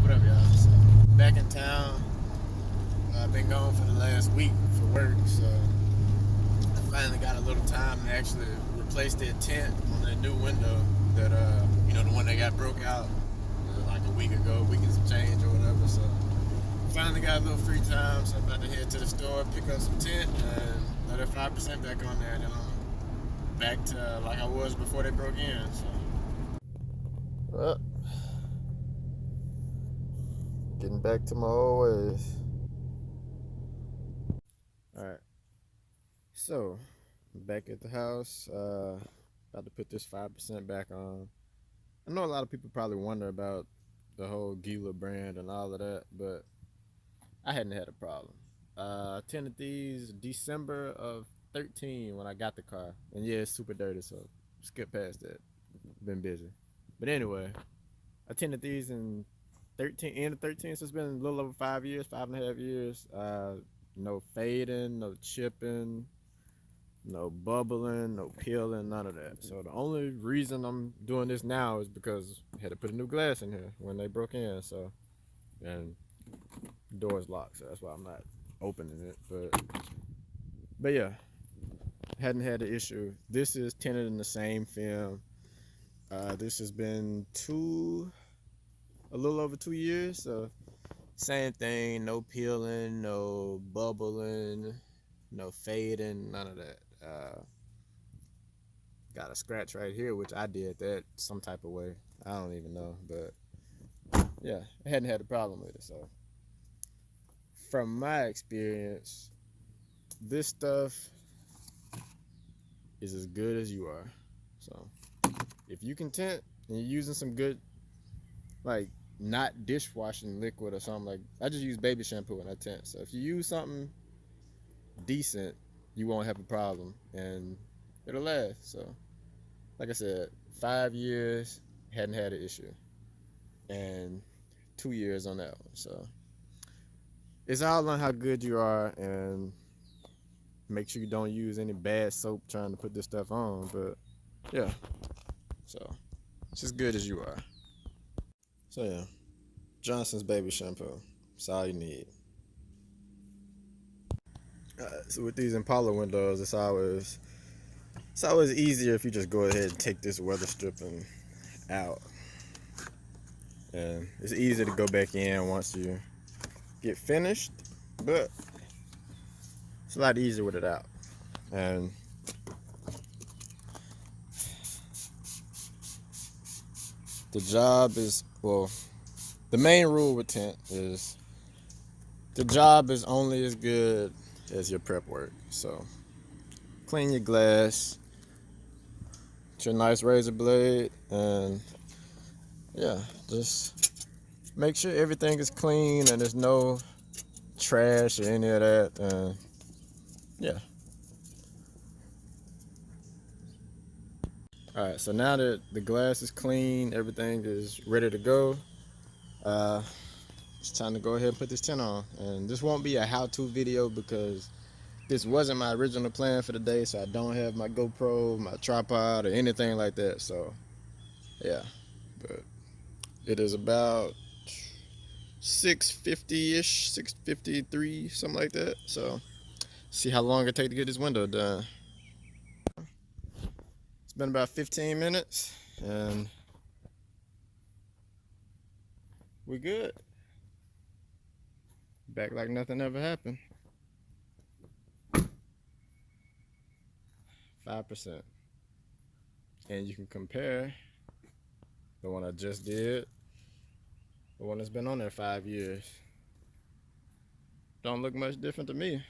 What up, y'all? So, back in town. I've been gone for the last week for work, so I finally got a little time to actually replace that tint on that new window that, the one that got broke out like a week ago, week and some change or whatever. So, finally got a little free time, so I'm about to head to the store, pick up some tint, and let that 5% back on there, and then I'm back to like I was before they broke in. So, well, getting back to my old ways. Alright, so back at the house, about to put this 5% back on. I know a lot of people probably wonder about the whole Gila brand and all of that, but I hadn't had a problem. I tinted these December of 13 when I got the car, and yeah, it's super dirty, so skip past that. Been busy, but anyway, I tinted these in 13, end of 13, so it's been a little over 5 years, 5.5 years. No fading, no chipping, no bubbling, no peeling, none of that. So the only reason I'm doing this now is because I had to put a new glass in here when they broke in. So, and the door's locked, so that's why I'm not opening it. But yeah, hadn't had the issue. This is tinted in the same film. This has been a little over 2 years. So same thing, no peeling, no bubbling, no fading, none of that. Got a scratch right here, which I did that some type of way. I don't even know, but yeah, I hadn't had a problem with it. So, from my experience, this stuff is as good as you are. So, if you can tint and you're using some good, like, not dishwashing liquid or something, like I just use baby shampoo when I tint. So, if you use something decent, you won't have a problem and it'll last. So, like I said, 5 years, hadn't had an issue, and 2 years on that one. So it's all on how good you are, and make sure you don't use any bad soap trying to put this stuff on. But yeah, so it's as good as you are. So yeah, Johnson's baby shampoo. It's all you need. So with these Impala windows, it's always easier if you just go ahead and take this weather stripping out, and it's easy to go back in once you get finished, but it's a lot easier with it out. And the job is, well, the main rule with tint is the job is only as good as your prep work. So clean your glass, get your nice razor blade, and yeah, just make sure everything is clean and there's no trash or any of that. And yeah. All right, so now that the glass is clean, everything is ready to go. It's time to go ahead and put this tint on. And this won't be a how-to video because this wasn't my original plan for the day, so I don't have my GoPro, my tripod, or anything like that. So yeah, but it is about 6:50-ish, 6:53, something like that. So see how long it take to get this window done. It's been about 15 minutes, and we're good. Back like nothing ever happened. 5%. And you can compare the one I just did, the one that's been on there 5 years. Don't look much different to me.